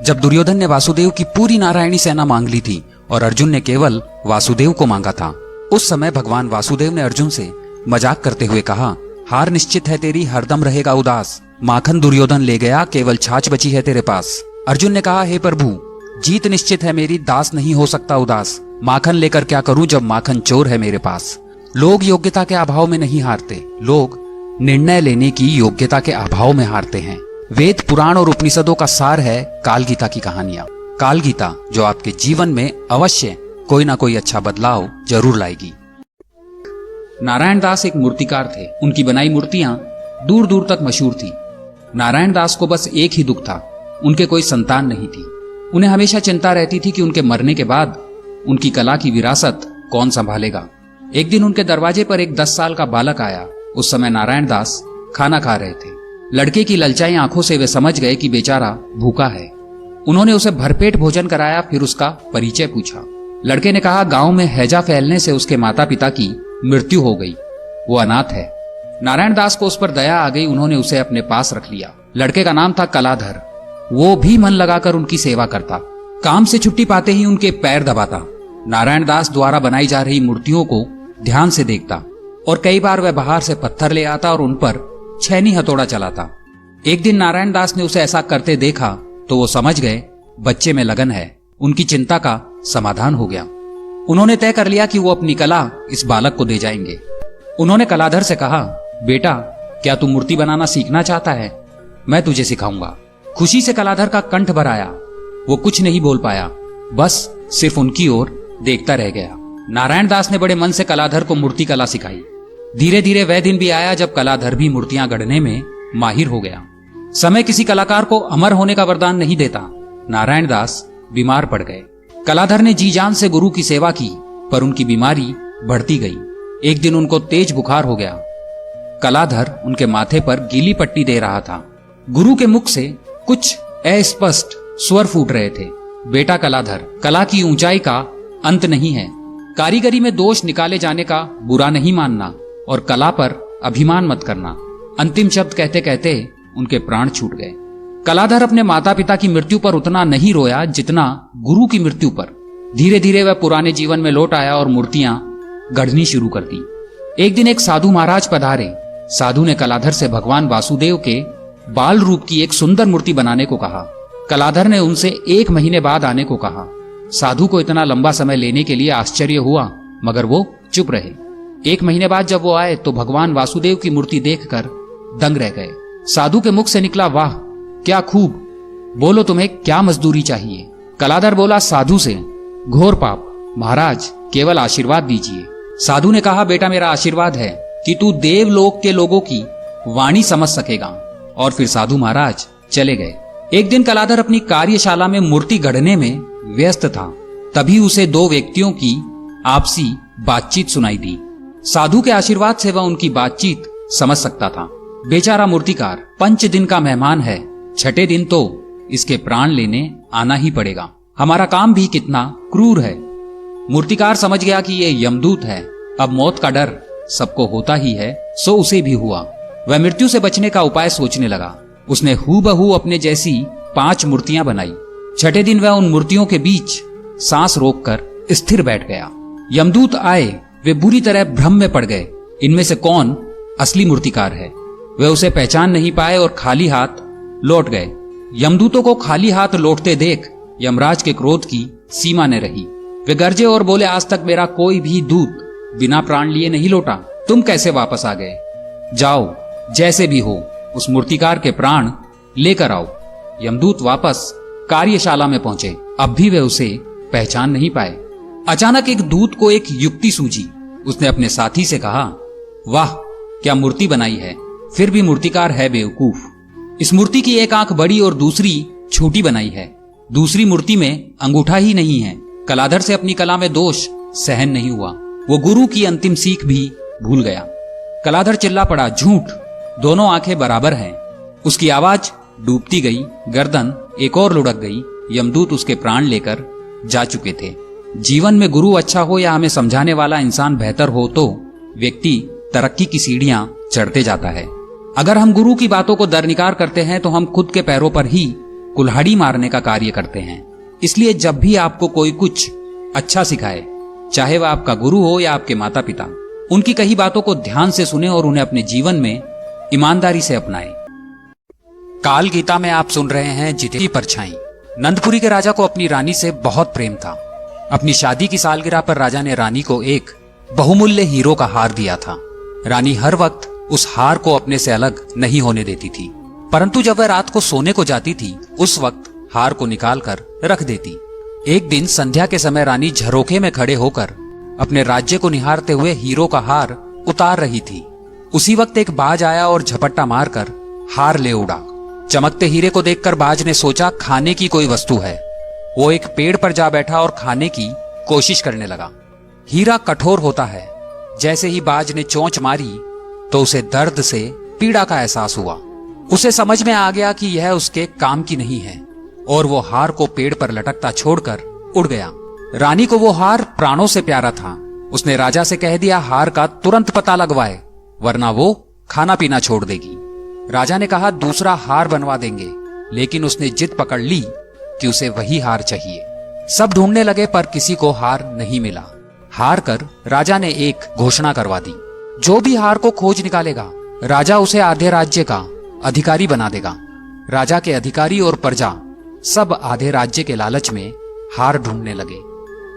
जब दुर्योधन ने वासुदेव की पूरी नारायणी सेना मांग ली थी और अर्जुन ने केवल वासुदेव को मांगा था, उस समय भगवान वासुदेव ने अर्जुन से मजाक करते हुए कहा, हार निश्चित है तेरी, हरदम रहेगा उदास। माखन दुर्योधन ले गया, केवल छाछ बची है तेरे पास। अर्जुन ने कहा, हे प्रभु, जीत निश्चित है मेरी, दास नहीं हो सकता उदास। माखन लेकर क्या करूं जब माखन चोर है मेरे पास। लोग योग्यता के अभाव में नहीं हारते, लोग निर्णय लेने की योग्यता के अभाव में हारते हैं। वेद, पुराण और उपनिषदों का सार है काल गीता की कहानियां। काल गीता जो आपके जीवन में अवश्य कोई ना कोई अच्छा बदलाव जरूर लाएगी। नारायण दास एक मूर्तिकार थे। उनकी बनाई मूर्तियां दूर दूर तक मशहूर थी। नारायण दास को बस एक ही दुख था, उनके कोई संतान नहीं थी। उन्हें हमेशा चिंता रहती थी कि उनके मरने के बाद उनकी कला की विरासत कौन संभालेगा। एक दिन उनके दरवाजे पर एक 10 साल का बालक आया। उस समय नारायण दास खाना खा रहे थे। लड़के की ललचाई आंखों से वे समझ गए कि बेचारा भूखा है। उन्होंने उसे भरपेट भोजन कराया, फिर उसका परिचय पूछा। लड़के ने कहा, गांव में हैजा फैलने से उसके माता पिता की मृत्यु हो गई, वो अनाथ है। नारायण दास को उस पर दया आ गई। उन्होंने उसे अपने पास रख लिया। लड़के का नाम था कलाधर। वो भी मन लगाकर उनकी सेवा करता। काम से छुट्टी पाते ही उनके पैर दबाता। नारायण दास द्वारा बनाई जा रही मूर्तियों को ध्यान से देखता और कई बार वह बाहर से पत्थर ले आता और उन पर छैनी हथौड़ा चलाता। एक दिन नारायण दास ने उसे ऐसा करते देखा तो वो समझ गए बच्चे में लगन है। उनकी चिंता का समाधान हो गया। उन्होंने तय कर लिया कि वो अपनी कला इस बालक को दे जाएंगे। उन्होंने कलाधर से कहा, बेटा, क्या तू मूर्ति बनाना सीखना चाहता है? मैं तुझे सिखाऊंगा। खुशी से कलाधर का कंठ भर आया। वो कुछ नहीं बोल पाया, बस सिर्फ उनकी ओर देखता रह गया। नारायण दास ने बड़े मन से कलाधर को मूर्ति कला सिखाई। धीरे धीरे वह दिन भी आया जब कलाधर भी मूर्तियां गढ़ने में माहिर हो गया। समय किसी कलाकार को अमर होने का वरदान नहीं देता। नारायण दास बीमार पड़ गए। कलाधर ने जी जान से गुरु की सेवा की, पर उनकी बीमारी बढ़ती गई। एक दिन उनको तेज बुखार हो गया। कलाधर उनके माथे पर गीली पट्टी दे रहा था। गुरु के मुख से कुछ अस्पष्ट स्वर फूट रहे थे। बेटा कलाधर, कला की ऊंचाई का अंत नहीं है। कारीगरी में दोष निकाले जाने का बुरा नहीं मानना और कला पर अभिमान मत करना। अंतिम शब्द कहते कहते उनके प्राण छूट गए। कलाधर अपने माता पिता की मृत्यु पर उतना नहीं रोया जितना गुरु की मृत्यु पर। धीरे धीरे वह पुराने जीवन में लौट आया और मूर्तियां गढ़नी शुरू कर दी। एक दिन एक साधु महाराज पधारे। साधु ने कलाधर से भगवान वासुदेव के बाल रूप की एक सुंदर मूर्ति बनाने को कहा। कलाधर ने उनसे 1 महीने बाद आने को कहा। साधु को इतना लंबा समय लेने के लिए आश्चर्य हुआ, मगर वो चुप रहे। 1 महीने बाद जब वो आए तो भगवान वासुदेव की मूर्ति देखकर दंग रह गए। साधु के मुख से निकला, वाह क्या खूब, बोलो तुम्हें क्या मजदूरी चाहिए? कलाधर बोला साधु से, घोर पाप, महाराज केवल आशीर्वाद दीजिए। साधु ने कहा, बेटा मेरा आशीर्वाद है कि तू देवलोक के लोगों की वाणी समझ सकेगा। और फिर साधु महाराज चले गए। एक दिन कलाधर अपनी कार्यशाला में मूर्ति गढ़ने में व्यस्त था। तभी उसे 2 व्यक्तियों की आपसी बातचीत सुनाई दी। साधु के आशीर्वाद से वह उनकी बातचीत समझ सकता था। बेचारा मूर्तिकार 5 दिन का मेहमान है, 6ठे दिन तो इसके प्राण लेने आना ही पड़ेगा। हमारा काम भी कितना क्रूर है। मूर्तिकार समझ गया कि ये यमदूत है। अब मौत का डर सबको होता ही है, सो उसे भी हुआ। वह मृत्यु से बचने का उपाय सोचने लगा। उसने हूबहू अपने जैसी 5 मूर्तियां बनाई। 6ठे दिन वह उन मूर्तियों के बीच सांस रोककर स्थिर बैठ गया। यमदूत आए। वे बुरी तरह भ्रम में पड़ गए। इनमें से कौन असली मूर्तिकार है? वे उसे पहचान नहीं पाए और खाली हाथ लौट गए। यमदूतों को खाली हाथ लौटते देख यमराज के क्रोध की सीमा न रही। वे गरजे और बोले, आज तक मेरा कोई भी दूत बिना प्राण लिए नहीं लौटा। तुम कैसे वापस आ गए? जाओ, जैसे भी हो उस मूर्तिकार के प्राण लेकर आओ। यमदूत वापस कार्यशाला में पहुंचे। अब भी वे उसे पहचान नहीं पाए। अचानक एक दूत को एक युक्ति सूझी। उसने अपने साथी से कहा, वाह क्या मूर्ति बनाई है, फिर भी मूर्तिकार है बेवकूफ। इस मूर्ति की एक आंख बड़ी और दूसरी छोटी बनाई है। दूसरी मूर्ति में अंगूठा ही नहीं है। कलाधर से अपनी कला में दोष सहन नहीं हुआ। वो गुरु की अंतिम सीख भी भूल गया। कलाधर चिल्ला पड़ा, झूठ, दोनों आंखें बराबर हैं। उसकी आवाज डूबती गई। गर्दन एक और लुढ़क गई। यमदूत उसके प्राण लेकर जा चुके थे। जीवन में गुरु अच्छा हो या हमें समझाने वाला इंसान बेहतर हो तो व्यक्ति तरक्की की सीढ़ियां चढ़ते जाता है। अगर हम गुरु की बातों को दरनिकार करते हैं तो हम खुद के पैरों पर ही कुल्हाड़ी मारने का कार्य करते हैं। इसलिए जब भी आपको कोई कुछ अच्छा सिखाए, चाहे वह आपका गुरु हो या आपके माता पिता, उनकी कही बातों को ध्यान से सुने और उन्हें अपने जीवन में ईमानदारी से अपनाएं। काल गीता में आप सुन रहे हैं जिते की परछाई। नंदपुरी के राजा को अपनी रानी से बहुत प्रेम था। अपनी शादी की सालगिरह पर राजा ने रानी को एक बहुमूल्य हीरो का हार दिया था। रानी हर वक्त उस हार को अपने से अलग नहीं होने देती थी, परंतु जब वह रात को सोने को जाती थी उस वक्त हार को निकाल कर रख देती। एक दिन संध्या के समय रानी झरोखे में खड़े होकर अपने राज्य को निहारते हुए हीरो का हार उतार रही थी। उसी वक्त एक बाज आया और झपट्टा मारकर हार ले उड़ा। चमकते हीरे को देखकर बाज ने सोचा खाने की कोई वस्तु है। वो एक पेड़ पर जा बैठा और खाने की कोशिश करने लगा। हीरा कठोर होता है। जैसे ही बाज ने चोंच मारी तो उसे दर्द से पीड़ा का एहसास हुआ। उसे समझ में आ गया कि यह उसके काम की नहीं है और वो हार को पेड़ पर लटकता छोड़कर उड़ गया। रानी को वो हार प्राणों से प्यारा था। उसने राजा से कह दिया हार का तुरंत पता लगवाए, वरना वो खाना पीना छोड़ देगी। राजा ने कहा दूसरा हार बनवा देंगे, लेकिन उसने जिद पकड़ ली कि उसे वही हार चाहिए। सब ढूंढने लगे पर किसी को हार नहीं मिला। हार कर राजा ने एक घोषणा करवा दी, जो भी हार को खोज निकालेगा राजा उसे आधे राज्य का अधिकारी बना देगा। राजा के अधिकारी और प्रजा सब आधे राज्य के लालच में हार ढूंढने लगे।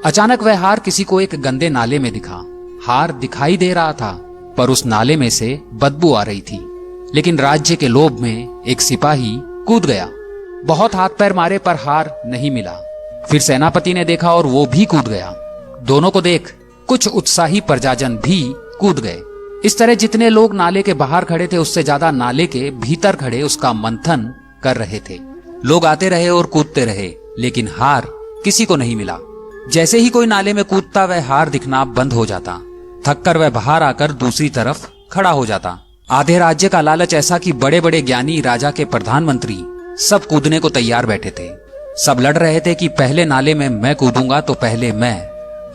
अचानक वह हार किसी को एक गंदे नाले में दिखा। हार दिखाई दे रहा था पर उस नाले में से बदबू आ रही थी। लेकिन राज्य के लोभ में एक सिपाही कूद गया। बहुत हाथ पैर मारे पर हार नहीं मिला। फिर सेनापति ने देखा और वो भी कूद गया। दोनों को देख कुछ उत्साही प्रजाजन भी कूद गए। इस तरह जितने लोग नाले के बाहर खड़े थे उससे ज्यादा नाले के भीतर खड़े उसका मंथन कर रहे थे। लोग आते रहे और कूदते रहे, लेकिन हार किसी को नहीं मिला। जैसे ही कोई नाले में कूदता वह हार दिखना बंद हो जाता। थककर वह बाहर आकर दूसरी तरफ खड़ा हो जाता। आधे राज्य का लालच ऐसा कि बड़े बड़े ज्ञानी, राजा के प्रधानमंत्री सब कूदने को तैयार बैठे थे। सब लड़ रहे थे कि पहले नाले में मैं कूदूंगा तो पहले मैं।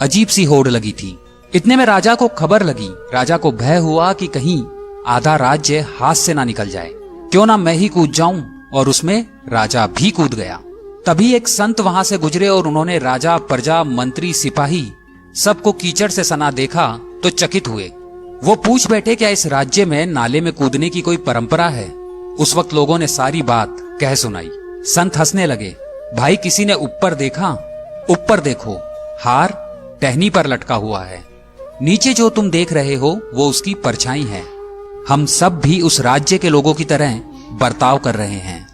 अजीब सी होड़ लगी थी। इतने में राजा को खबर लगी। राजा को भय हुआ कि कहीं आधा राज्य हाथ से ना निकल जाए। क्यों ना मैं ही कूद जाऊं, और उसमें राजा भी कूद गया। तभी एक संत वहां से गुजरे और उन्होंने राजा, प्रजा, मंत्री, सिपाही सबको कीचड़ से सना देखा तो चकित हुए। वो पूछ बैठे क्या इस राज्य में नाले में कूदने की कोई परंपरा है। उस वक्त लोगों ने सारी बात कह सुनाई। संत हंसने लगे। भाई किसी ने ऊपर देखा? ऊपर देखो, हार टहनी पर लटका हुआ है। नीचे जो तुम देख रहे हो वो उसकी परछाई है। हम सब भी उस राज्य के लोगों की तरह बर्ताव कर रहे हैं।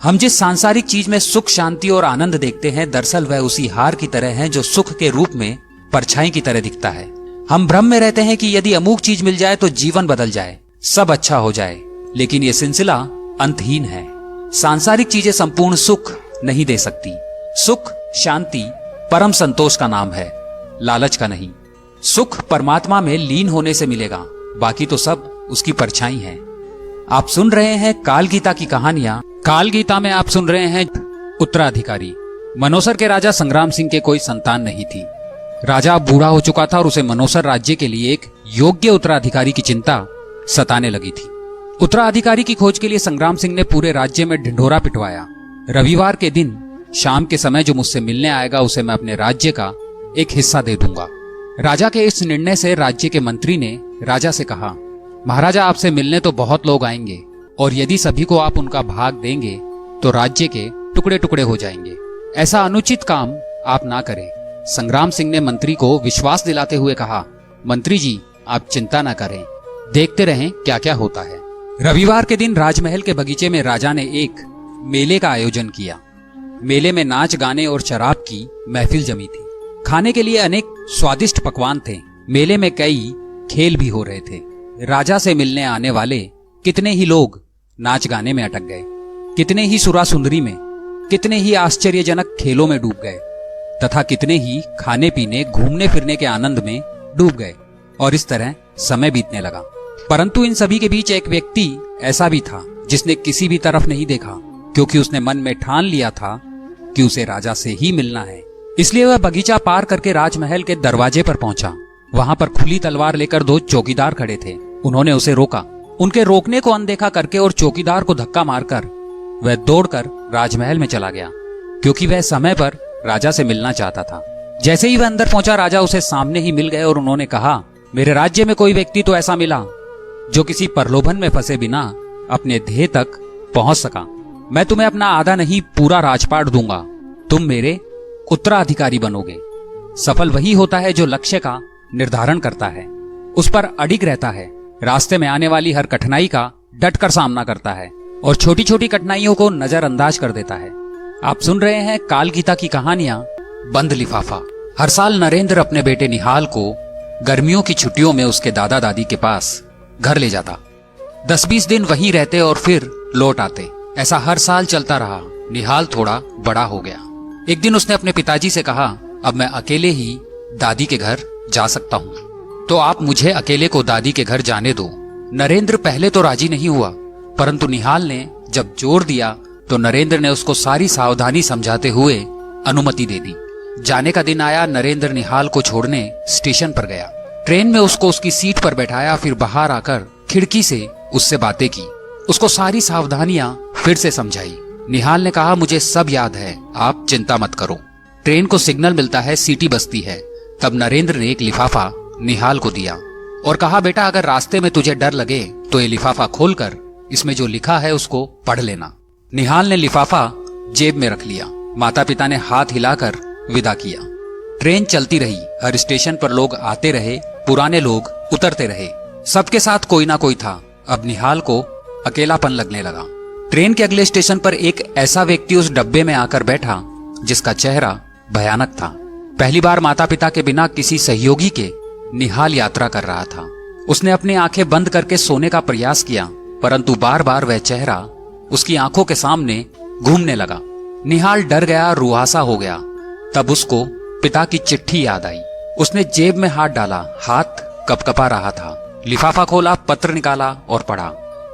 हम जिस सांसारिक चीज में सुख, शांति और आनंद देखते हैं, दरअसल वह उसी हार की तरह है जो सुख के रूप में परछाई की तरह दिखता है। हम भ्रम में रहते हैं कि यदि अमुक चीज मिल जाए तो जीवन बदल जाए, सब अच्छा हो जाए, लेकिन यह सिलसिला अंतहीन है। सांसारिक चीजें संपूर्ण सुख नहीं दे सकती। सुख, शांति परम संतोष का नाम है, लालच का नहीं। सुख परमात्मा में लीन होने से मिलेगा, बाकी तो सब उसकी परछाई है। आप सुन रहे हैं काल गीता की कहानियां। काल गीता में आप सुन रहे हैं उत्तराधिकारी। मनोसर के राजा संग्राम सिंह के कोई संतान नहीं थी। राजा बूढ़ा हो चुका था और उसे मनोसर राज्य के लिए एक योग्य उत्तराधिकारी की चिंता सताने लगी थी। उत्तराधिकारी की खोज के लिए संग्राम सिंह ने पूरे राज्य में ढिंढोरा पिटवाया। रविवार के दिन शाम के समय जो मुझसे मिलने आएगा उसे मैं अपने राज्य का एक हिस्सा दे दूंगा। राजा के इस निर्णय से राज्य के मंत्री ने राजा से कहा, महाराजा आपसे मिलने तो बहुत लोग आएंगे और यदि सभी को आप उनका भाग देंगे तो राज्य के टुकड़े टुकड़े हो जाएंगे। ऐसा अनुचित काम आप ना करें। संग्राम सिंह ने मंत्री को विश्वास दिलाते हुए कहा, मंत्री जी आप चिंता ना करें, देखते रहें क्या क्या होता है। रविवार के दिन राजमहल के बगीचे में राजा ने एक मेले का आयोजन किया। मेले में नाच, गाने और शराब की महफिल जमी थी। खाने के लिए अनेक स्वादिष्ट पकवान थे। मेले में कई खेल भी हो रहे थे। राजा से मिलने आने वाले कितने ही लोग नाच गाने में अटक गए, कितने ही सुरा सुंदरी में, कितने ही आश्चर्यजनक खेलों में डूब गए तथा कितने ही खाने पीने, घूमने फिरने के आनंद में डूब गए। और इस तरह समय बीतने लगा। परंतु इन सभी के बीच एक व्यक्ति ऐसा भी था जिसने किसी भी तरफ नहीं देखा, क्योंकि उसने मन में ठान लिया था कि उसे राजा से ही मिलना है। इसलिए वह बगीचा पार करके राजमहल के दरवाजे पर पहुंचा। वहां पर खुली तलवार लेकर दो चौकीदार खड़े थे। उन्होंने उसे रोका। उनके रोकने को अनदेखा करके और चौकीदार को धक्का मारकर वह दौड़कर राजमहल में चला गया, क्योंकि वह समय पर राजा से मिलना चाहता था। जैसे ही वह अंदर पहुंचा, राजा उसे सामने ही मिल गए और उन्होंने कहा, मेरे राज्य में कोई व्यक्ति तो ऐसा मिला जो किसी प्रलोभन में फंसे बिना अपने ध्येय तक पहुंच सका। मैं तुम्हें अपना आधा नहीं पूरा राजपाट दूंगा। तुम मेरे उत्तराधिकारी बनोगे। सफल वही होता है जो लक्ष्य का निर्धारण करता है, उस पर अडिग रहता है, रास्ते में आने वाली हर कठिनाई का डटकर सामना करता है और छोटी छोटी कठिनाइयों को नजरअंदाज कर देता है। आप सुन रहे हैं काल गीता की कहानियां बंद लिफाफा। हर साल नरेंद्र अपने बेटे निहाल को गर्मियों की छुट्टियों में उसके दादा दादी के पास घर ले जाता। 10-20 दिन वहीं रहते और फिर लौट आते। ऐसा हर साल चलता रहा। निहाल थोड़ा बड़ा हो गया। एक दिन उसने अपने पिताजी से कहा, अब मैं अकेले ही दादी के घर जा सकता हूँ, तो आप मुझे अकेले को दादी के घर जाने दो। नरेंद्र पहले तो राजी नहीं हुआ, परंतु निहाल ने जब जोर दिया तो नरेंद्र ने उसको सारी सावधानी समझाते हुए अनुमति दे दी। जाने का दिन आया। नरेंद्र निहाल को छोड़ने स्टेशन पर गया। ट्रेन में उसको उसकी सीट पर बैठाया, फिर बाहर आकर खिड़की से उससे बातें की, उसको सारी सावधानियां फिर से समझाई। निहाल ने कहा, मुझे सब याद है, आप चिंता मत करो। ट्रेन को सिग्नल मिलता है, सीटी बजती है। तब नरेंद्र ने एक लिफाफा निहाल को दिया और कहा, बेटा अगर रास्ते में तुझे डर लगे तो ये लिफाफा खोलकर इसमें जो लिखा है उसको पढ़ लेना। निहाल ने लिफाफा जेब में रख लिया। माता पिता ने हाथ हिलाकर विदा किया। ट्रेन चलती रही। हर स्टेशन पर लोग आते रहे, पुराने लोग उतरते रहे। सबके साथ कोई ना कोई था। अब निहाल को अकेलापन लगने लगा। ट्रेन के अगले स्टेशन पर एक ऐसा व्यक्ति उस डब्बे में आकर बैठा जिसका चेहरा भयानक था। पहली बार माता पिता के बिना किसी सहयोगी के निहाल यात्रा कर रहा था। उसने अपनी आंखें बंद करके सोने का प्रयास किया, परंतु बार बार वह चेहरा उसकी आंखों के सामने घूमने लगा। निहाल डर गया, रुआसा हो गया। तब उसको पिता की चिट्ठी याद आई। उसने जेब में हाथ डाला, हाथ कपकपा रहा था। लिफाफा खोला, पत्र निकाला और पढ़ा।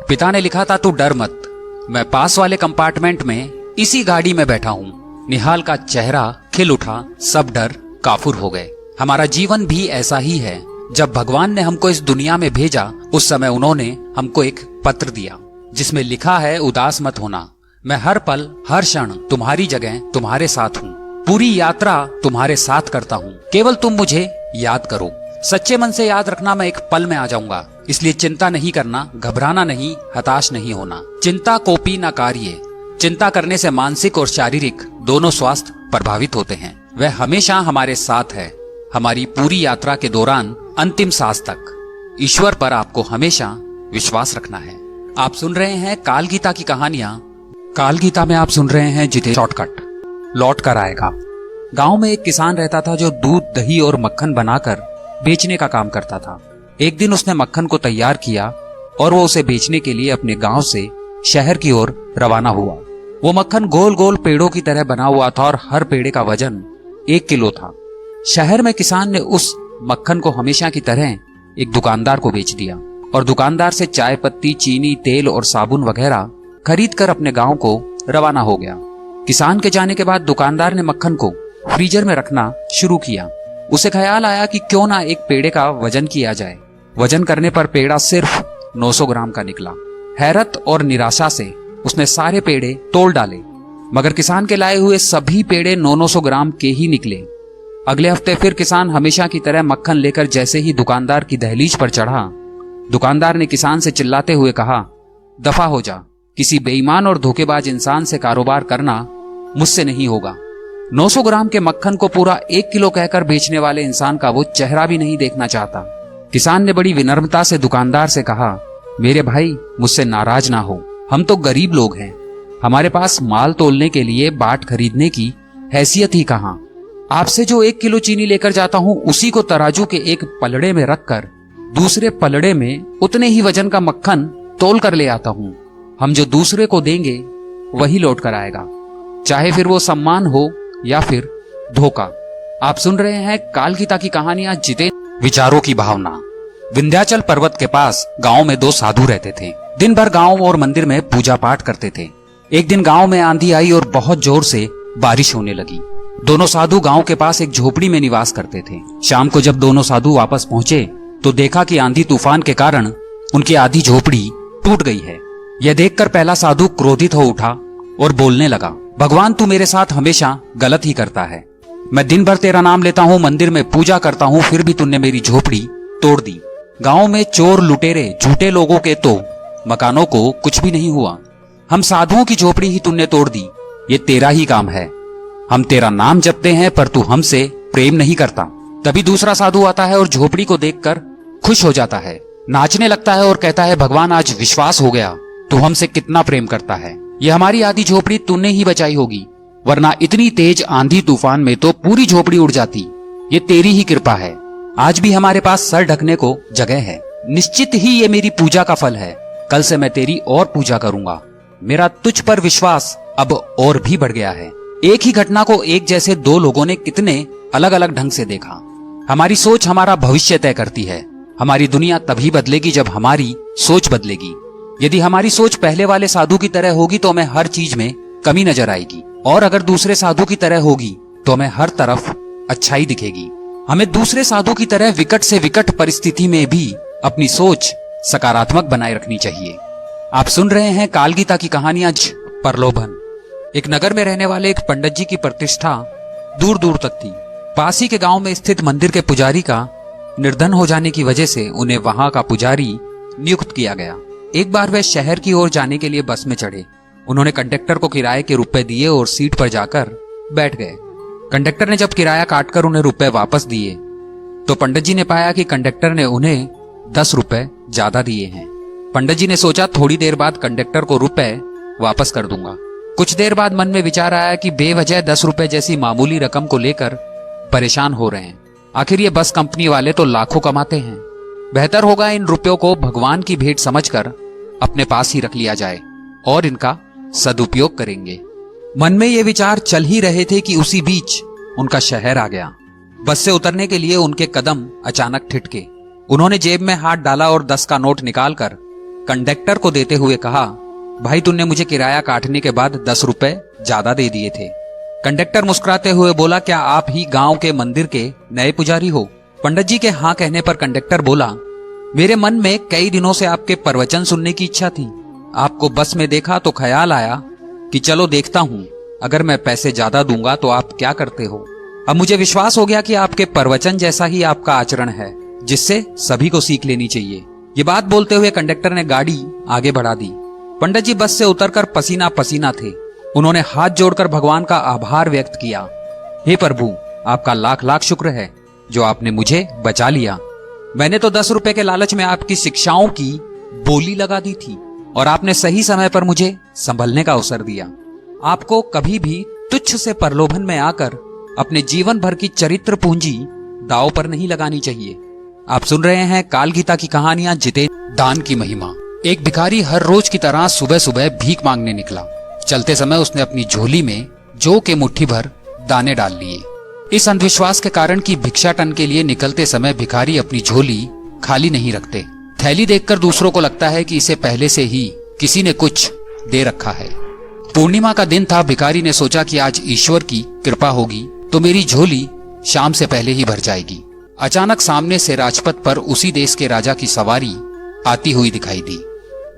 पिता ने लिखा था, तू डर मत, मैं पास वाले कंपार्टमेंट में इसी गाड़ी में बैठा हूँ। निहाल का चेहरा खिल उठा, सब डर काफुर हो गए। हमारा जीवन भी ऐसा ही है। जब भगवान ने हमको इस दुनिया में भेजा, उस समय उन्होंने हमको एक पत्र दिया जिसमें लिखा है, उदास मत होना, मैं हर पल हर क्षण तुम्हारी जगह तुम्हारे साथ हूँ। पूरी यात्रा तुम्हारे साथ करता हूँ, केवल तुम मुझे याद करो। सच्चे मन से याद रखना, मैं एक पल में आ जाऊंगा। इसलिए चिंता नहीं करना, घबराना नहीं, हताश नहीं होना। चिंता कोपी न कार्य। चिंता करने से मानसिक और शारीरिक दोनों स्वास्थ्य प्रभावित होते हैं। वह हमेशा हमारे साथ है, हमारी पूरी यात्रा के दौरान अंतिम सांस तक। ईश्वर पर आपको हमेशा विश्वास रखना है। आप सुन रहे हैं काल गीता की कहानियां। काल गीता में आप सुन रहे हैं जिते शॉर्टकट लौट कर आएगा। गांव में एक किसान रहता था जो दूध, दही और मक्खन बनाकर बेचने का काम करता था। एक दिन उसने मक्खन को तैयार किया और वो उसे बेचने के लिए अपने गांव से शहर की ओर रवाना हुआ। वो मक्खन गोल गोल पेड़ों की तरह बना हुआ था और हर पेड़े का वजन 1 किलो था। शहर में किसान ने उस मक्खन को हमेशा की तरह एक दुकानदार को बेच दिया और दुकानदार से चाय पत्ती, चीनी, तेल और साबुन वगैरह खरीद कर अपने गांव को रवाना हो गया। किसान के जाने के बाद दुकानदार ने मक्खन को फ्रीजर में रखना शुरू किया। उसे ख्याल आया कि क्यों ना एक पेड़े का वजन किया जाए। वजन करने पर पेड़ा सिर्फ 900 ग्राम का निकला। हैरत और निराशा से उसने सारे पेड़े तोल डाले, मगर किसान के लाए हुए सभी पेड़े 900 ग्राम के ही निकले। अगले हफ्ते फिर किसान हमेशा की तरह मक्खन लेकर जैसे ही दुकानदार की दहलीज पर चढ़ा, दुकानदार ने किसान से चिल्लाते हुए कहा, दफा हो जा, किसी बेईमान और धोखेबाज इंसान से कारोबार करना मुझसे नहीं होगा। 900 ग्राम के मक्खन को पूरा 1 किलो कहकर बेचने वाले इंसान का वो चेहरा भी नहीं देखना चाहता। किसान ने बड़ी विनम्रता से दुकानदार से कहा, मेरे भाई मुझसे नाराज ना हो, हम तो गरीब लोग हैं, हमारे पास माल तोलने के लिए बाट खरीदने की हैसियत ही कहाँ। आपसे जो 1 किलो चीनी लेकर जाता हूँ उसी को तराजू के एक पलड़े में रखकर दूसरे पलड़े में उतने ही वजन का मक्खन तोल कर ले आता हूँ। हम जो दूसरे को देंगे वही लौट कर आएगा, चाहे फिर वो सम्मान हो या फिर धोखा। आप सुन रहे हैं काल गीता की कहानियां जिते विचारों की भावना। विंध्याचल पर्वत के पास गांव में 2 साधु रहते थे। दिन भर गांव और मंदिर में पूजा पाठ करते थे। एक दिन गांव में आंधी आई और बहुत जोर से बारिश होने लगी। दोनों साधु गांव के पास एक झोपड़ी में निवास करते थे। शाम को जब दोनों साधु वापस पहुंचे तो देखा कि आंधी तूफान के कारण उनकी आधी झोपड़ी टूट गई है। यह देखकर पहला साधु क्रोधित हो उठा और बोलने लगा, भगवान तू मेरे साथ हमेशा गलत ही करता है। मैं दिन भर तेरा नाम लेता हूँ, मंदिर में पूजा करता हूँ, फिर भी तूने मेरी झोपड़ी तोड़ दी। गांव में चोर लुटेरे झूठे लोगों के तो मकानों को कुछ भी नहीं हुआ, हम साधुओं की झोपड़ी ही तूने तोड़ दी। ये तेरा ही काम है। हम तेरा नाम जपते हैं पर तू हमसे प्रेम नहीं करता। तभी दूसरा साधु आता है और झोपड़ी को देखकर खुश हो जाता है, नाचने लगता है और कहता है, भगवान आज विश्वास हो गया तू हमसे कितना प्रेम करता है। ये हमारी आधी झोपड़ी तूने ही बचाई होगी, वरना इतनी तेज आंधी तूफान में तो पूरी झोपड़ी उड़ जाती। ये तेरी ही कृपा है। आज भी हमारे पास सर ढकने को जगह है। निश्चित ही ये मेरी पूजा का फल है। कल से मैं तेरी और पूजा करूंगा। मेरा तुझ पर विश्वास अब और भी बढ़ गया है। एक ही घटना को एक जैसे दो लोगों ने कितने अलग अलग ढंग से देखा। हमारी सोच हमारा भविष्य तय करती है। हमारी दुनिया तभी बदलेगी जब हमारी सोच बदलेगी। यदि हमारी सोच पहले वाले साधु की तरह होगी तो हमें हर चीज में कमी नजर आएगी, और अगर दूसरे साधु की तरह होगी तो हमें हर तरफ अच्छाई दिखेगी। हमें दूसरे साधु की तरह विकट से विकट परिस्थिति में भी अपनी सोच सकारात्मक बनाए रखनी चाहिए। आप सुन रहे हैं कालगीता की कहानियां प्रलोभन। एक नगर में रहने वाले एक पंडित जी की प्रतिष्ठा दूर दूर तक थी। पास ही के गांव में स्थित मंदिर के पुजारी का निर्धन हो जाने की वजह से उन्हें वहां का पुजारी नियुक्त किया गया। एक बार वे शहर की ओर जाने के लिए बस में चढ़े। उन्होंने कंडक्टर को किराए के रुपए दिए और सीट पर जाकर बैठ गए। कंडक्टर ने जब किराया काटकर उन्हें रुपए वापस दिए तो पंडित जी ने पाया कि कंडक्टर ने उन्हें 10 रुपए ज्यादा दिए हैं। पंडित जी ने सोचा, थोड़ी देर बाद कंडक्टर को रुपए वापस कर दूंगा। कुछ देर बाद मन में विचार आया कि बेवजह 10 रुपए जैसी मामूली रकम को लेकर परेशान हो रहे हैं। आखिर ये बस कंपनी वाले तो लाखों कमाते हैं। बेहतर होगा इन रुपयों को भगवान की भेंट समझकर अपने पास ही रख लिया जाए और इनका सदुपयोग करेंगे। मन में ये विचार चल ही रहे थे कि उसी बीच उनका शहर आ गया। बस से उतरने के लिए उनके कदम अचानक ठिठके। उन्होंने जेब में हाथ डाला और 10 का नोट निकालकर कंडक्टर को देते हुए कहा, भाई तूने मुझे किराया काटने के बाद 10 रुपए ज्यादा दे दिए थे। कंडक्टर मुस्कुराते हुए बोला, क्या आप ही गांव के मंदिर के नए पुजारी हो? पंडित जी के हाँ कहने पर कंडक्टर बोला, मेरे मन में कई दिनों से आपके प्रवचन सुनने की इच्छा थी। आपको बस में देखा तो ख्याल आया कि चलो देखता हूँ, अगर मैं पैसे ज्यादा दूंगा तो आप क्या करते हो। अब मुझे विश्वास हो गया कि आपके प्रवचन जैसा ही आपका आचरण है, जिससे सभी को सीख लेनी चाहिए। ये बात बोलते हुए कंडक्टर ने गाड़ी आगे बढ़ा दी। पंडित जी बस से उतरकर पसीना पसीना थे। उन्होंने हाथ जोड़कर भगवान का आभार व्यक्त किया। हे प्रभु, आपका लाख लाख शुक्र है जो आपने मुझे बचा लिया। मैंने तो 10 रुपए के लालच में आपकी शिक्षाओं की बोली लगा दी थी और आपने सही समय पर मुझे संभलने का अवसर दिया। आपको कभी भी तुच्छ से प्रलोभन में आकर अपने जीवन भर की चरित्र पूंजी दांव पर नहीं लगानी चाहिए। आप सुन रहे हैं कालगीता की कहानियां जिते दान की महिमा। एक भिखारी हर रोज की तरह सुबह सुबह भीख मांगने निकला। चलते समय उसने अपनी झोली में जौ के मुट्ठी भर दाने डाल लिए। इस अंधविश्वास के कारण कि भिक्षाटन के लिए निकलते समय भिखारी अपनी झोली खाली नहीं रखते। थैली देखकर दूसरों को लगता है कि इसे पहले से ही किसी ने कुछ दे रखा है। पूर्णिमा का दिन था। भिखारी ने सोचा कि आज ईश्वर की कृपा होगी तो मेरी झोली शाम से पहले ही भर जाएगी। अचानक सामने से राजपथ पर उसी देश के राजा की सवारी आती हुई दिखाई दी।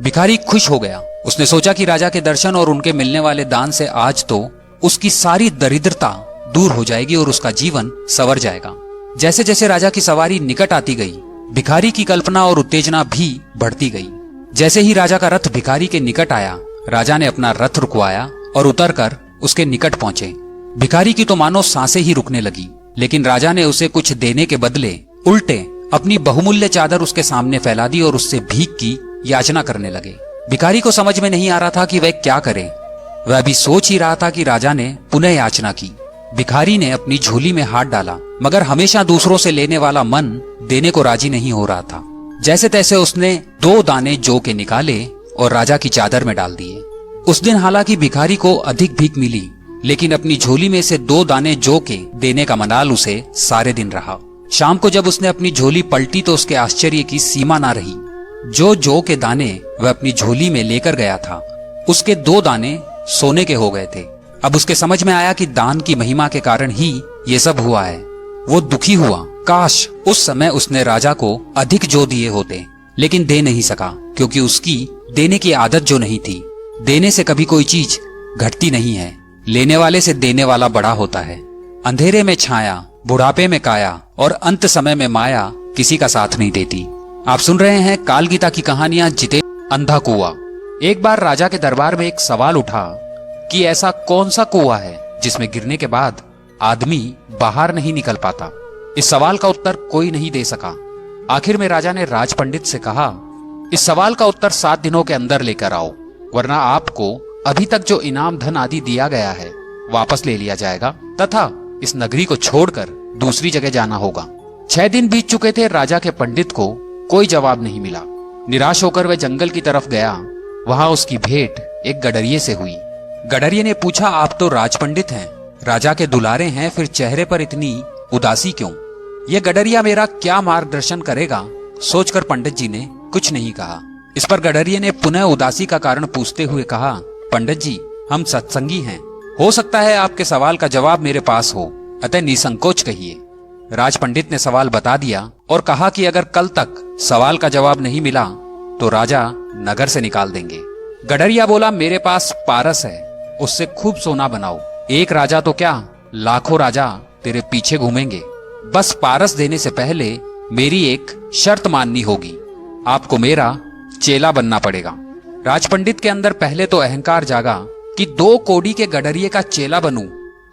भिखारी खुश हो गया। उसने सोचा कि राजा के दर्शन और उनके मिलने वाले दान से आज तो उसकी सारी दरिद्रता दूर हो जाएगी और उसका जीवन संवर जाएगा। जैसे जैसे राजा की सवारी निकट आती गई, भिखारी की कल्पना और उत्तेजना भी बढ़ती गई। जैसे ही राजा का रथ भिखारी के निकट आया, राजा ने अपना रथ रुकवाया और उतरकर उसके निकट पहुंचे। भिखारी की तो मानो सांसें ही रुकने लगी, लेकिन राजा ने उसे कुछ देने के बदले उल्टे अपनी बहुमूल्य चादर उसके सामने फैला दी और उससे भीख की याचना करने लगे। भिखारी को समझ में नहीं आ रहा था कि वह क्या करे। वह अभी सोच ही रहा था कि राजा ने पुनः याचना की। भिखारी ने अपनी झोली में हाथ डाला, मगर हमेशा दूसरों से लेने वाला मन देने को राजी नहीं हो रहा था। जैसे तैसे उसने 2 दाने जौ के निकाले और राजा की चादर में डाल दिए। उस दिन हालांकि भिखारी को अधिक भीख मिली, लेकिन अपनी झोली में से 2 दाने जौ के देने का मलाल उसे सारे दिन रहा। शाम को जब उसने अपनी झोली पलटी तो उसके आश्चर्य की सीमा ना रही। जो जौ के दाने वह अपनी झोली में लेकर गया था, उसके 2 दाने सोने के हो गए थे। अब उसके समझ में आया कि दान की महिमा के कारण ही ये सब हुआ है। वो दुखी हुआ। काश उस समय उसने राजा को अधिक जौ दिए होते, लेकिन दे नहीं सका क्योंकि उसकी देने की आदत जो नहीं थी। देने से कभी कोई चीज घटती नहीं है, लेने वाले से देने वाला बड़ा होता है। अंधेरे में छाया, बुढ़ापे में काया और अंत समय में माया किसी का साथ नहीं देती। आप सुन रहे हैं काल गीता की कहानियां जिते अंधा कुआं। एक बार राजा के दरबार में एक सवाल उठा कि ऐसा कौन सा कुआं है जिसमें गिरने के बाद आदमी बाहर नहीं निकल पाता। इस सवाल का उत्तर कोई नहीं दे सका। आखिर में राजा ने राज पंडित से कहा, इस सवाल का उत्तर 7 दिनों के अंदर लेकर आओ, वरना आपको अभी तक जो इनाम धन आदि दिया गया है वापस ले लिया जाएगा तथा इस नगरी को छोड़कर दूसरी जगह जाना होगा। 6 दिन बीत चुके थे। राजा के पंडित को कोई जवाब नहीं मिला। निराश होकर वह जंगल की तरफ गया। वहां उसकी भेंट एक गडरिये से हुई। गडरिये ने पूछा, आप तो राज पंडित हैं, राजा के दुलारे हैं, फिर चेहरे पर इतनी उदासी क्यों? यह गडरिया मेरा क्या मार्गदर्शन करेगा? सोचकर पंडित जी ने कुछ नहीं कहा। इस पर गडरिये ने पुनः उदासी का कारण पूछते हुए कहा, पंडित जी, हम सत्संगी हैं, हो सकता है आपके सवाल का जवाब मेरे पास हो, अतः निसंकोच कहिए। राज पंडित ने सवाल बता दिया और कहा कि अगर कल तक सवाल का जवाब नहीं मिला तो राजा नगर से निकाल देंगे। गडरिया बोला, मेरे पास पारस है, उससे खूब सोना बनाओ। एक राजा तो क्या, लाखों राजा तेरे पीछे घूमेंगे। बस पारस देने से पहले मेरी एक शर्त माननी होगी, आपको मेरा चेला बनना पड़ेगा। राज पंडित के अंदर पहले तो अहंकार जागा कि 2 कोड़ी के गडरिये का चेला बनूं,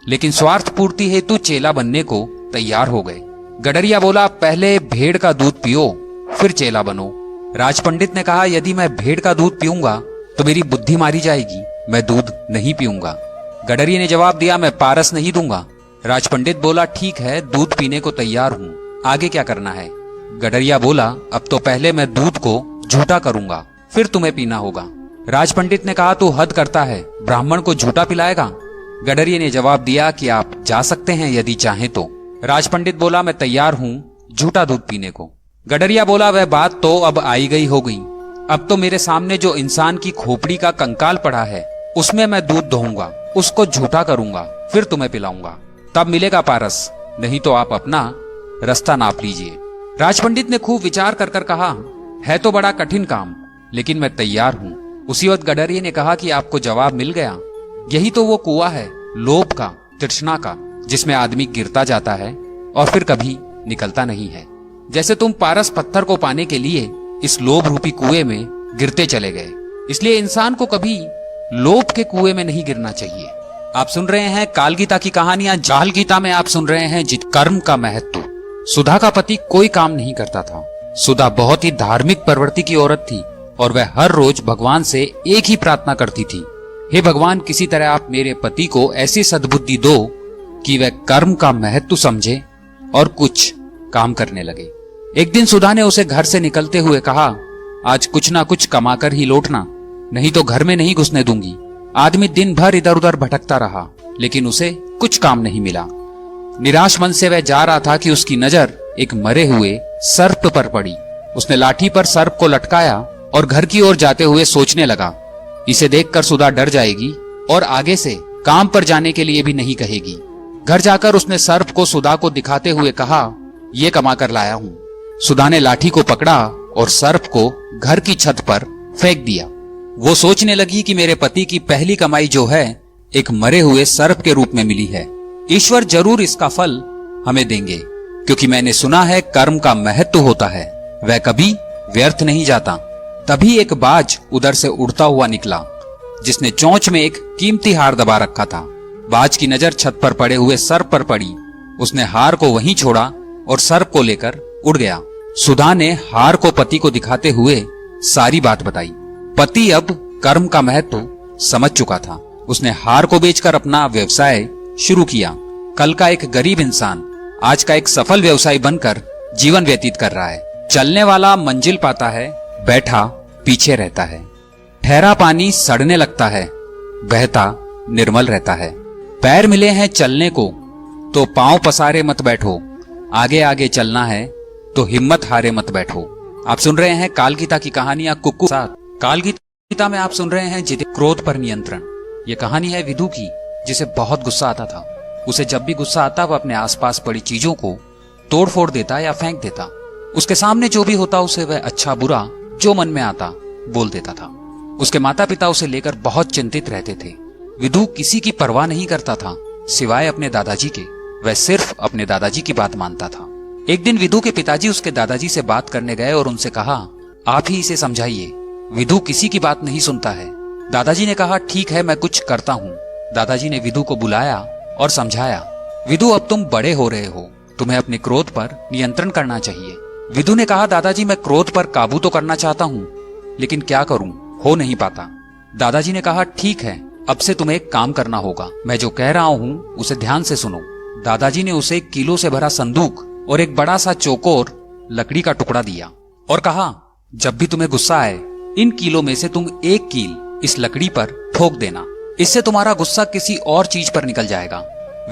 लेकिन स्वार्थ पूर्ति हेतु चेला बनने को तैयार हो गए। गडरिया बोला, पहले भेड़ का दूध पियो, फिर चेला बनो। राज पंडित ने कहा, यदि मैं भेड़ का दूध पीऊंगा तो मेरी बुद्धि मारी जाएगी, मैं दूध नहीं पीऊंगा। गडरिये ने जवाब दिया, मैं पारस नहीं दूंगा। राज पंडित बोला, ठीक है, दूध पीने को तैयार हूं, आगे क्या करना है? गडरिया बोला, अब तो पहले मैं दूध को झूठा करूंगा, फिर तुम्हें पीना होगा। राज पंडित ने कहा, तू हद करता है, ब्राह्मण को झूठा पिलाएगा? गडरिये ने जवाब दिया कि आप जा सकते हैं यदि चाहें तो। राज पंडित बोला, मैं तैयार हूं झूठा दूध पीने को। गडरिया बोला, वह बात तो अब आई गई हो गई, अब तो मेरे सामने जो इंसान की खोपड़ी का कंकाल पड़ा है उसमें मैं दूध दोहूंगा, उसको झूठा करूंगा, फिर तुम्हें पिलाऊंगा, तब मिलेगा पारस, नहीं तो आप अपना रास्ता नाप लीजिए। राज पंडित ने खूब विचार कर कर कहा, है तो बड़ा कठिन काम, लेकिन मैं तैयार हूं। उसी वक्त गडरिये ने कहा कि आपको जवाब मिल गया। यही तो वो कुआं है, लोभ का, तृष्णा का, जिसमें आदमी गिरता जाता है और फिर कभी निकलता नहीं है। जैसे तुम पारस पत्थर को पाने के लिए इस लोभ रूपी कुएं में गिरते चले गए, इसलिए इंसान को कभी लोभ के कुएं में नहीं गिरना चाहिए। आप सुन रहे हैं काल गीता की कहानियां। जाल गीता में आप सुन रहे हैं जित कर्म का महत्व। सुधा का पति कोई काम नहीं करता था। सुधा बहुत ही धार्मिक प्रवृत्ति की औरत थी और वह हर रोज भगवान से एक ही प्रार्थना करती थी, हे भगवान, किसी तरह आप मेरे पति को ऐसी सद्बुद्धि दो कि वह कर्म का महत्व समझे और कुछ काम करने लगे। एक दिन सुधा ने उसे घर से निकलते हुए कहा, आज कुछ ना कुछ कमाकर ही लौटना, नहीं तो घर में नहीं घुसने दूंगी। आदमी दिन भर इधर उधर भटकता रहा, लेकिन उसे कुछ काम नहीं मिला। निराश मन से वह जा रहा था कि उसकी नजर एक मरे हुए सर्प पर पड़ी। उसने लाठी पर सर्प को लटकाया और घर की ओर जाते हुए सोचने लगा, इसे देखकर सुधा डर जाएगी और आगे से काम पर जाने के लिए भी नहीं कहेगी। घर जाकर उसने सर्प को सुधा को दिखाते हुए कहा, ये कमा कर लाया हूं। सुधा ने लाठी को पकड़ा और सर्प को घर की छत पर फेंक दिया। वो सोचने लगी कि मेरे पति की पहली कमाई जो है एक मरे हुए सर्प के रूप में मिली है, ईश्वर जरूर इसका फल हमें देंगे, क्योंकि मैंने सुना है कर्म का महत्व होता है, वह कभी व्यर्थ नहीं जाता। तभी एक बाज उधर से उड़ता हुआ निकला, जिसने चोंच में एक कीमती हार दबा रखा था। बाज की नजर छत पर पड़े हुए सर्प पर पड़ी। उसने हार को वहीं छोड़ा और सर्प को लेकर उड़ गया। सुधा ने हार को पति को दिखाते हुए सारी बात बताई। पति अब कर्म का महत्व समझ चुका था। उसने हार को बेचकर अपना व्यवसाय शुरू किया। कल का एक गरीब इंसान आज का एक सफल व्यवसायी बनकर जीवन व्यतीत कर रहा है। चलने वाला मंजिल पाता है, बैठा पीछे रहता है। ठहरा पानी सड़ने लगता है, बहता निर्मल रहता है। पैर मिले हैं चलने को तो पांव पसारे मत बैठो, आगे आगे चलना है तो हिम्मत हारे मत बैठो। आप सुन रहे हैं काल गीता की कहानियां कुक्कू साथ। काल गीता में आप सुन रहे हैं जिते क्रोध पर नियंत्रण। ये कहानी है विदु की, जिसे बहुत गुस्सा आता था। उसे जब भी गुस्सा आता वह अपने आसपास पड़ी चीजों को तोड़ फोड़ देता या फेंक देता। उसके सामने जो भी होता उसे वह अच्छा बुरा जो मन में आता बोल देता था। उसके माता पिता उसे लेकर बहुत चिंतित रहते थे। विदु किसी की परवाह नहीं करता था सिवाय अपने दादाजी के। वह सिर्फ अपने दादाजी की बात मानता था। एक दिन विदु के पिताजी उसके दादाजी से बात करने गए और उनसे कहा, आप ही इसे समझाइए, विदु किसी की बात नहीं सुनता है। दादाजी ने कहा, ठीक है, मैं कुछ करता हूँ। दादाजी ने विदु को बुलाया और समझाया, विदु अब तुम बड़े हो रहे हो, तुम्हें अपने क्रोध पर नियंत्रण करना चाहिए। विदु ने कहा, दादाजी मैं क्रोध पर काबू तो करना चाहता हूँ, लेकिन क्या करूं, हो नहीं पाता। दादाजी ने कहा, ठीक है, अब से तुम्हें एक काम करना होगा, मैं जो कह रहा हूँ उसे ध्यान से सुनो। दादाजी ने उसे कीलों से भरा संदूक और एक बड़ा सा चौकोर लकड़ी का टुकड़ा दिया और कहा, जब भी तुम्हें गुस्सा आए, इन कीलों में से तुम एक कील इस लकड़ी पर ठोक देना, इससे तुम्हारा गुस्सा किसी और चीज पर निकल जाएगा।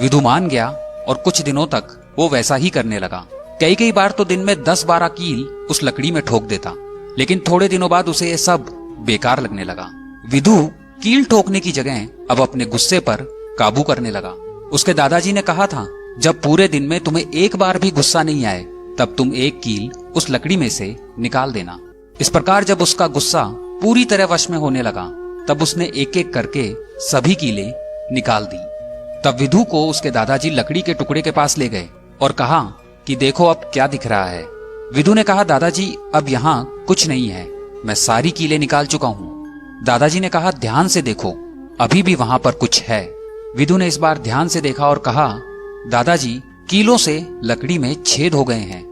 विदु मान गया और कुछ दिनों तक वो वैसा ही करने लगा। कई बार तो दिन में 10-12 कील उस लकड़ी में ठोक देता, लेकिन थोड़े दिनों बाद उसे ये सब बेकार लगने लगा। विदु कील ठोकने की जगह अब अपने गुस्से पर काबू करने लगा। उसके दादाजी ने कहा था, जब पूरे दिन में तुम्हें एक बार भी गुस्सा नहीं आए, तब तुम एक कील उस लकड़ी में से निकाल देना। इस प्रकार जब उसका गुस्सा पूरी तरह वश में होने लगा, तब उसने एक एक करके सभी कीलें निकाल दी। तब विदु को उसके दादाजी लकड़ी के टुकड़े के पास ले गए और कहा कि देखो अब क्या दिख रहा है। विदु ने कहा, दादाजी अब यहाँ कुछ नहीं है, मैं सारी कीलें निकाल चुका हूँ। दादाजी ने कहा, ध्यान से देखो, अभी भी वहां पर कुछ है। विदु ने इस बार ध्यान से देखा और कहा, दादाजी कीलों से लकड़ी में छेद हो गए हैं।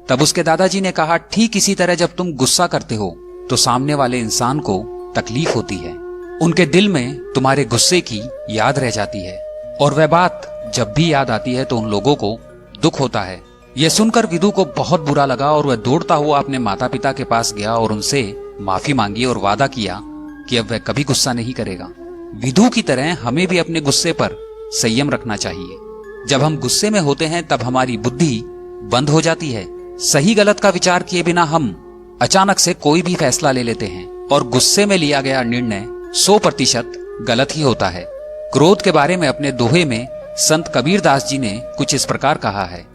तब उसके दादाजी ने कहा, ठीक इसी तरह जब तुम गुस्सा करते हो तो सामने वाले इंसान को तकलीफ होती है, उनके दिल में तुम्हारे गुस्से की याद रह जाती है, और वह बात जब भी याद आती है तो उन लोगों को दुख होता है। यह सुनकर विदु को बहुत बुरा लगा और वह दौड़ता हुआ अपने माता पिता के पास गया और उनसे माफी मांगी और वादा किया कि अब वह कभी गुस्सा नहीं करेगा। विदु की तरह हमें भी अपने गुस्से पर संयम रखना चाहिए। जब हम गुस्से में होते हैं तब हमारी बुद्धि बंद हो जाती है। सही गलत का विचार किए बिना हम अचानक से कोई भी फैसला ले लेते हैं और गुस्से में लिया गया निर्णय 100% गलत ही होता है। क्रोध के बारे में अपने दोहे में संत कबीरदास जी ने कुछ इस प्रकार कहा है,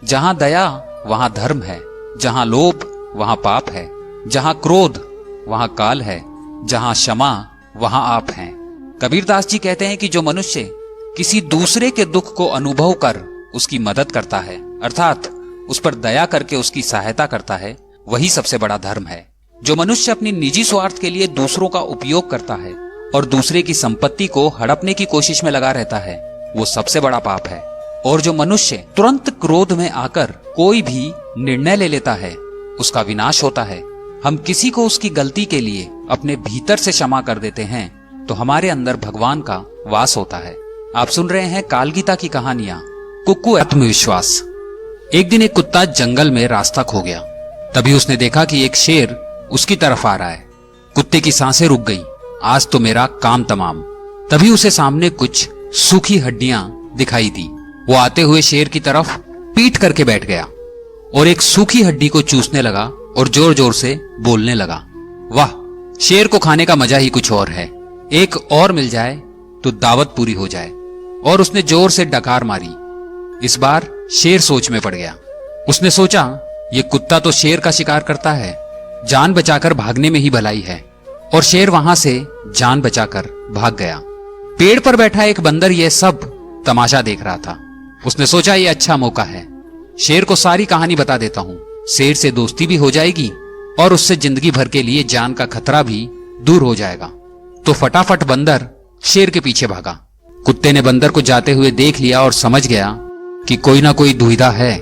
जहां दया वहां धर्म है, जहां लोभ वहां पाप है, जहां क्रोध वहां काल है, जहां क्षमा वहां आप हैं। कबीरदास जी कहते हैं कि जो मनुष्य किसी दूसरे के दुख को अनुभव कर उसकी मदद करता है, अर्थात उस पर दया करके उसकी सहायता करता है, वही सबसे बड़ा धर्म है। जो मनुष्य अपनी निजी स्वार्थ के लिए दूसरों का उपयोग करता है और दूसरे की संपत्ति को हड़पने की कोशिश में लगा रहता है, वो सबसे बड़ा पाप है। और जो मनुष्य तुरंत क्रोध में आकर कोई भी निर्णय ले लेता है, उसका विनाश होता है। हम किसी को उसकी गलती के लिए अपने भीतर से क्षमा कर देते हैं तो हमारे अंदर भगवान का वास होता है। आप सुन रहे हैं कालगीता की कहानियां कुक्कू आत्मविश्वास। एक दिन एक कुत्ता जंगल में रास्ता खो गया। तभी उसने देखा कि एक शेर उसकी तरफ आ रहा है। कुत्ते की सांसें रुक गई, आज तो मेरा काम तमाम। तभी उसे सामने कुछ सूखी हड्डियां दिखाई दी। वो आते हुए शेर की तरफ पीठ करके बैठ गया और एक सूखी हड्डी को चूसने लगा और जोर जोर से बोलने लगा, वाह, शेर को खाने का मजा ही कुछ और है, एक और मिल जाए तो दावत पूरी हो जाए। और उसने जोर से डकार मारी। इस बार शेर सोच में पड़ गया। उसने सोचा, ये कुत्ता तो शेर का शिकार करता है, जान बचाकर भागने में ही भलाई है। और शेर वहां से जान बचाकर भाग गया। पेड़ पर बैठा एक बंदर यह सब तमाशा देख रहा था। उसने सोचा, ये अच्छा मौका है, शेर को सारी कहानी बता देता हूं, शेर से दोस्ती भी हो जाएगी और उससे जिंदगी भर के लिए जान का खतरा भी दूर हो जाएगा। तो फटाफट बंदर शेर के पीछे भागा। कुत्ते ने बंदर को जाते हुए देख लिया और समझ गया कि कोई ना कोई दुविधा है।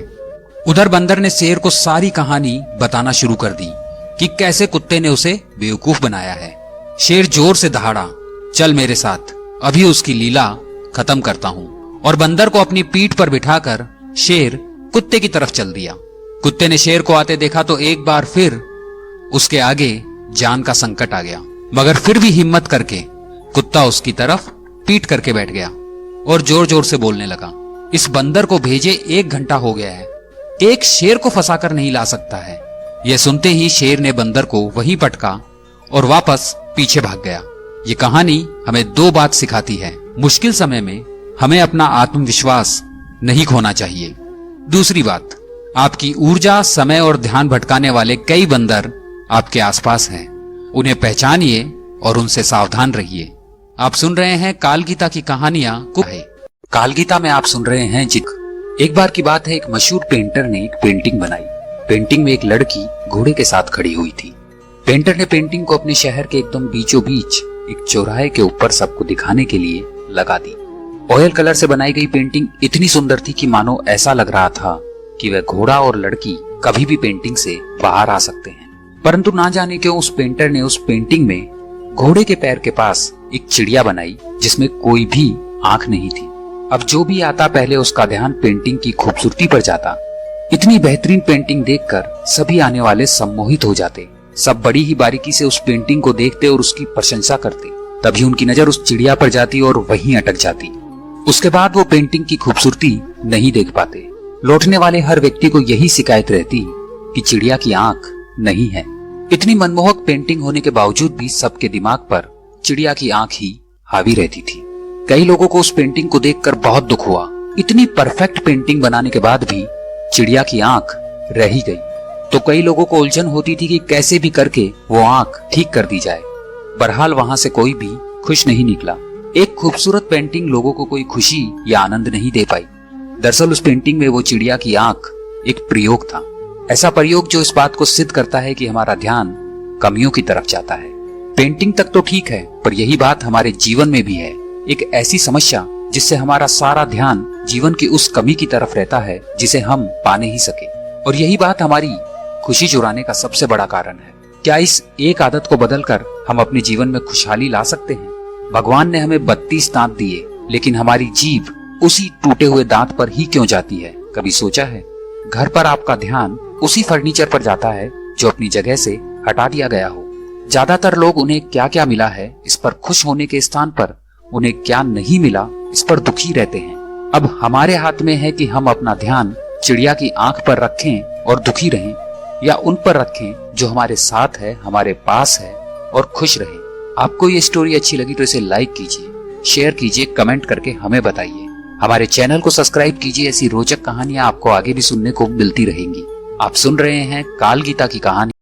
उधर बंदर ने शेर को सारी कहानी बताना शुरू कर दी कि कैसे कुत्ते ने उसे बेवकूफ बनाया है। शेर जोर से दहाड़ा, चल मेरे साथ, अभी उसकी लीला खत्म करता हूं। और बंदर को अपनी पीठ पर बिठाकर शेर कुत्ते की तरफ चल दिया। कुत्ते ने शेर को आते देखा तो एक बार फिर उसके आगे जान का संकट आ गया, मगर फिर भी हिम्मत करके कुत्ता उसकी तरफ पीठ करके बैठ गया और जोर जोर से बोलने लगा, इस बंदर को भेजे 1 घंटा हो गया है, एक शेर को फंसाकर नहीं ला सकता है। यह सुनते ही शेर ने बंदर को वहीं पटका और वापस पीछे भाग गया। ये कहानी हमें 2 बात सिखाती है। मुश्किल समय में हमें अपना आत्मविश्वास नहीं खोना चाहिए। दूसरी बात, आपकी ऊर्जा, समय और ध्यान भटकाने वाले कई बंदर आपके आसपास हैं। उन्हें पहचानिए और उनसे सावधान रहिए। आप सुन रहे हैं काल गीता की कहानियां है। काल गीता में आप सुन रहे हैं जिक। एक बार की बात है, एक मशहूर पेंटर ने एक पेंटिंग बनाई। पेंटिंग में एक लड़की घोड़े के साथ खड़ी हुई थी। पेंटर ने पेंटिंग को अपने शहर के एकदम बीचों बीच एक चौराहे के ऊपर सबको दिखाने के लिए लगा दी। ऑयल कलर से बनाई गई पेंटिंग इतनी सुंदर थी कि मानो ऐसा लग रहा था कि वह घोड़ा और लड़की कभी भी पेंटिंग से बाहर आ सकते हैं। परंतु ना जाने क्यों उस पेंटर ने उस पेंटिंग में घोड़े के पैर के पास एक चिड़िया बनाई जिसमें कोई भी आंख नहीं थी। अब जो भी आता पहले उसका ध्यान पेंटिंग की खूबसूरती पर जाता। इतनी बेहतरीन पेंटिंग देखकर सभी आने वाले सम्मोहित हो जाते। सब बड़ी ही बारीकी से उस पेंटिंग को देखते और उसकी प्रशंसा करते। तभी उनकी नजर उस चिड़िया पर जाती और वहीं अटक जाती। उसके बाद वो पेंटिंग की खूबसूरती नहीं देख पाते। लौटने वाले हर व्यक्ति को यही शिकायत रहती कि चिड़िया की आंख नहीं है। इतनी मनमोहक पेंटिंग होने के बावजूद भी सबके दिमाग पर चिड़िया की आंख ही हावी रहती थी। कई लोगों को उस पेंटिंग को देखकर बहुत दुख हुआ। इतनी परफेक्ट पेंटिंग बनाने के बाद भी चिड़िया की आंख रह ही गई। तो कई लोगों को उलझन होती थी कि कैसे भी करके वो आंख ठीक कर दी जाए। बहरहाल वहां से कोई भी खुश नहीं निकला। एक खूबसूरत पेंटिंग लोगों को कोई खुशी या आनंद नहीं दे पाई। दरअसल उस पेंटिंग में वो चिड़िया की आंख एक प्रयोग था। ऐसा प्रयोग जो इस बात को सिद्ध करता है कि हमारा ध्यान कमियों की तरफ जाता है। पेंटिंग तक तो ठीक है, पर यही बात हमारे जीवन में भी है। एक ऐसी समस्या जिससे हमारा सारा ध्यान जीवन की उस कमी की तरफ रहता है जिसे हम पा नहीं सके। और यही बात हमारी खुशी चुराने का सबसे बड़ा कारण है। क्या इस एक आदत को बदलकर हम अपने जीवन में खुशहाली ला सकते हैं? भगवान ने हमें 32 दांत दिए, लेकिन हमारी जीभ उसी टूटे हुए दांत पर ही क्यों जाती है? कभी सोचा है? घर पर आपका ध्यान उसी फर्नीचर पर जाता है जो अपनी जगह से हटा दिया गया हो। ज्यादातर लोग उन्हें क्या क्या मिला है इस पर खुश होने के स्थान पर उन्हें क्या नहीं मिला इस पर दुखी रहते हैं। अब हमारे हाथ में है कि हम अपना ध्यान चिड़िया की आंख पर रखें और दुखी रहें, या उन पर रखें जो हमारे साथ है, हमारे पास है और खुश रहें। आपको ये स्टोरी अच्छी लगी तो इसे लाइक कीजिए, शेयर कीजिए, कमेंट करके हमें बताइए। हमारे चैनल को सब्सक्राइब कीजिए। ऐसी रोचक कहानियां आपको आगे भी सुनने को मिलती रहेंगी। आप सुन रहे हैं काल गीता की कहानी।